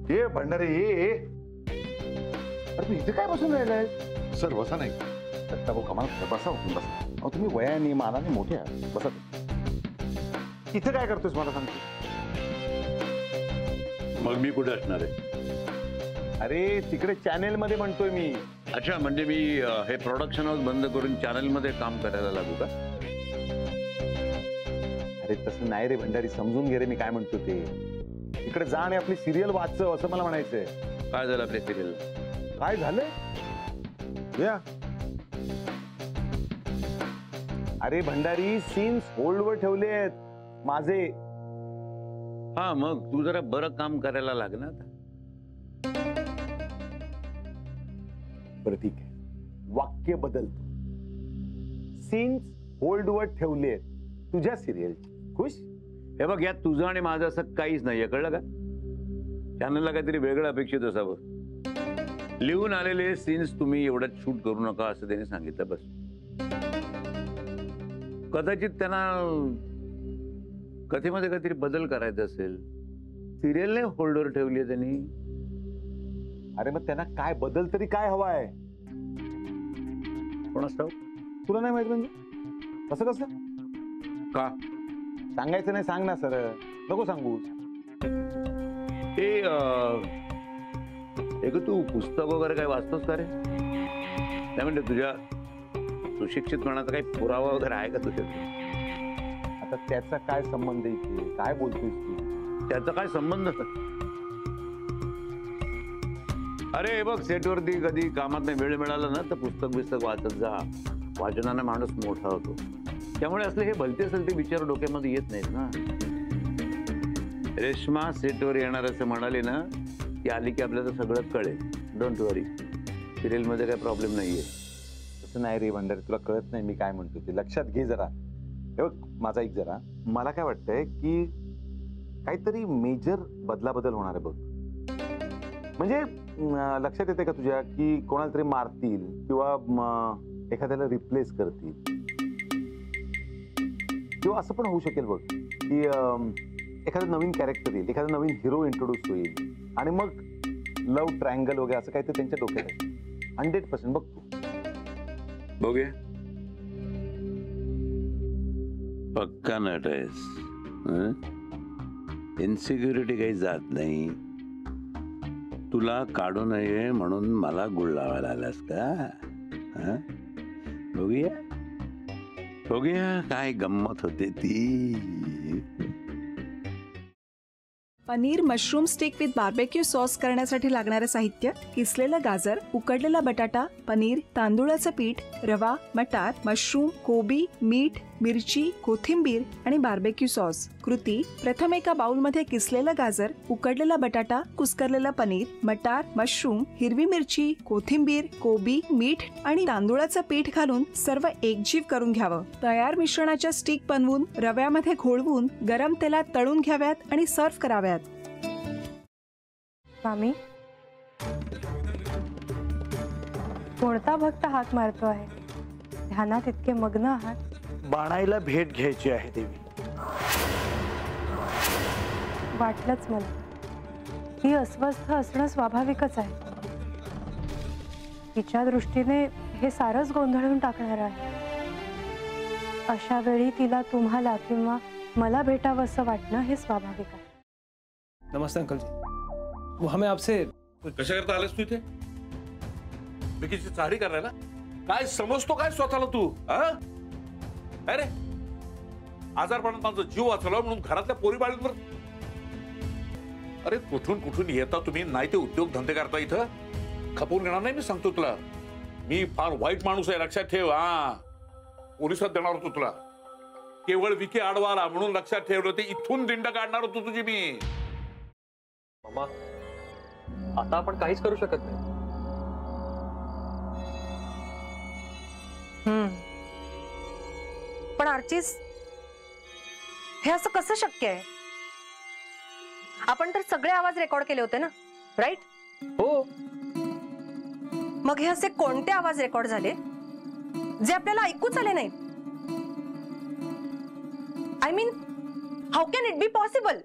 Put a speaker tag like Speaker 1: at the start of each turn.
Speaker 1: ये भंडारे ये अरे तू इथे काय बसून राहिलाय?
Speaker 2: सर बसा नाही.
Speaker 1: दत्ता कमाल बसा बसा. अहो तुम्ही वयाने मानाने मोठे आहात, बसा. इथे काय करतोस मला सांगतो?
Speaker 2: मग मी कुठे असणार आहे?
Speaker 1: अरे तिकडे चॅनेल मध्ये म्हणतोय मी.
Speaker 2: अच्छा, म्हणजे मी हे प्रोडक्शन हाऊस बंद करून चॅनल मध्ये काम करायला लागू का?
Speaker 1: अरे तसं नाही रे भंडारी, समजून घे रे मी काय म्हणतो ते. इकडे जा आणि आपली सिरियल वाचव असं मला म्हणायचंय.
Speaker 2: काय झालं आपल्या सिरियल?
Speaker 1: काय झालंय? या अरे भंडारी, सीन्स होल्डवर ठेवले आहेत माझे.
Speaker 2: हा, मग तू जरा बरं काम करायला लाग ना आता.
Speaker 1: बरं ठीक आहे, वाक्य बदलतो. सीन्स होल्डवर ठेवले आहेत तुझ्या सिरियलची. खुश?
Speaker 2: हे बघ, यात तुझं आणि माझं असं काहीच नाहीये, कळलं का? चॅनलला काहीतरी वेगळं अपेक्षित असावं. लिहून आलेले सीन्स तुम्ही एवढ्यात शूट करू नका असं त्याने सांगितलं, बस. कदाचित त्यांना कथेमध्ये काहीतरी बदल करायचा असेल. सिरियलने होल्डवर ठेवली आहे त्यांनी.
Speaker 1: अरे मग त्यांना काय बदल तरी काय हवाय?
Speaker 2: कोण असतं?
Speaker 1: तुला नाही माहित म्हणजे? कसं कसं
Speaker 2: का
Speaker 1: सांगायचं नाही? सांग ना सर. नको सांगू.
Speaker 2: एक तू पुस्तक वगैरे काय वाचतोस का रे? नाही म्हणजे तुझ्या सुशिक्षितपणाचा काही पुरावा वगैरे आहे का तुझ्या?
Speaker 1: आता त्याचा काय संबंध इथे? काय बोलतोयस तू?
Speaker 2: त्याचा काय संबंध? अरे हे बघ, सेटवरती कधी कामात नाही वेळ मिळाला ना तर पुस्तक वाचत जा. वाचनाने माणूस मोठा होतो. त्यामुळे असले हे भलते सलते विचार डोक्यामध्ये येत नाहीत ना. रेश्मा सेटवर येणार असं म्हणाले ना, ती आली की आपल्याला सगळं कळेल. डोंट वरी, सिरियल मध्ये काही प्रॉब्लेम नाहीये.
Speaker 1: तसं नाही रे भंडारी, तुला कळत नाही मी काय म्हणतो ते. लक्षात घे जरा. हे बघ माझा एक जरा, मला काय वाटतंय की काहीतरी मेजर बदलाबदल होणार आहे बघ. म्हणजे लक्षात येते का तुझ्या की कोणाला तरी मारतील किंवा एखाद्याला रिप्लेस करतील, किंवा असं पण होऊ शकेल बघ की एखादं नवीन कॅरेक्टर येईल, एखादा नवीन हिरो इंट्रोड्यूस होईल आणि मग लव्ह ट्रायंगल वगैरे असं काहीतरी त्यांच्या डोक्यात आहे. 100% बघ तू.
Speaker 2: बघूया. पक्का नट आहेस. इन्सिक्युरिटी काही जात नाही. तुला काढू नये म्हणून मला गुळ लावायला आलास का? बघूया बघूया काय गंमत होते ती.
Speaker 3: Paneer mushroom stick with barbecue sauce करण्यासाठी लागणारे साहित्य: किसलेलं गाजर, उकडलेला बटाटा, पनीर, तांदूळाचं पीठ, रवा, मटार, मशरूम, कोबी, मीठ, मिरची, कोथिंबीर आणि बार्बेक्यू सॉस. कृती: प्रथम एका बाउलमध्ये किसलेलं गाजर, उकडलेला बटाटा, कुस्करलेलं पनीर, मटार, मशरूम, हिरवी मिरची, कोथिंबीर, कोबी, मीठ आणि तांदूळाचं पीठ घालून सर्व एकजीव करून घ्यावं. तयार मिश्रणाच्या स्टिक बनवून रव्यामध्ये घोळवून गरम तेलात तळून घ्याव्यात आणि सर्व्ह कराव्यात.
Speaker 4: मामी, कोणता भक्त हाक मारतो आहे? ध्यानात इतके मग्न आहात.
Speaker 5: बाणाईला भेट घ्यायची आहे देवी.
Speaker 4: वाटलंच मला. ती अस्वस्थ असणं स्वाभाविकच आहे. तिच्या दृष्टीने हे सारंच गोंधळून टाकणार आहे. अशा वेळी तिला तुम्हाला किंवा मला भेटावं असं वाटणं हे स्वाभाविक आहे.
Speaker 5: नमस्ते अंकल जी. वो हमें आपसे
Speaker 6: कशा करता आलेस तू इथे? विकीची चारी करायला? काय समजतो काय स्वतःला तू? अरे आजारपणात माझा जीव वाचवला म्हणून घरातल्या पोरीबाळींवर. अरे कुठून कुठून येता तुम्ही, नाही ते उद्योग धंदे करता इथं. खपवून घेणार नाही मी सांगतो तुला. मी फार वाईट माणूस आहे, लक्षात ठेव. पोलिसात देणार होतो तुला. केवळ विकी आडवा आला म्हणून लक्षात ठेवलं, ते इथून दिंड काढणार होतो तुझी मी.
Speaker 7: मामा, आता आपण काहीच करू शकत नाही.
Speaker 8: पण आर्चिस, हे असं कसं शक्य आहे? आपण तर सगळे आवाज रेकॉर्ड केले होते ना, राईट?
Speaker 7: हो.
Speaker 8: मग हे असे कोणते आवाज रेकॉर्ड झाले जे आपल्याला ऐकूच आले नाहीत? I mean, how can it be possible?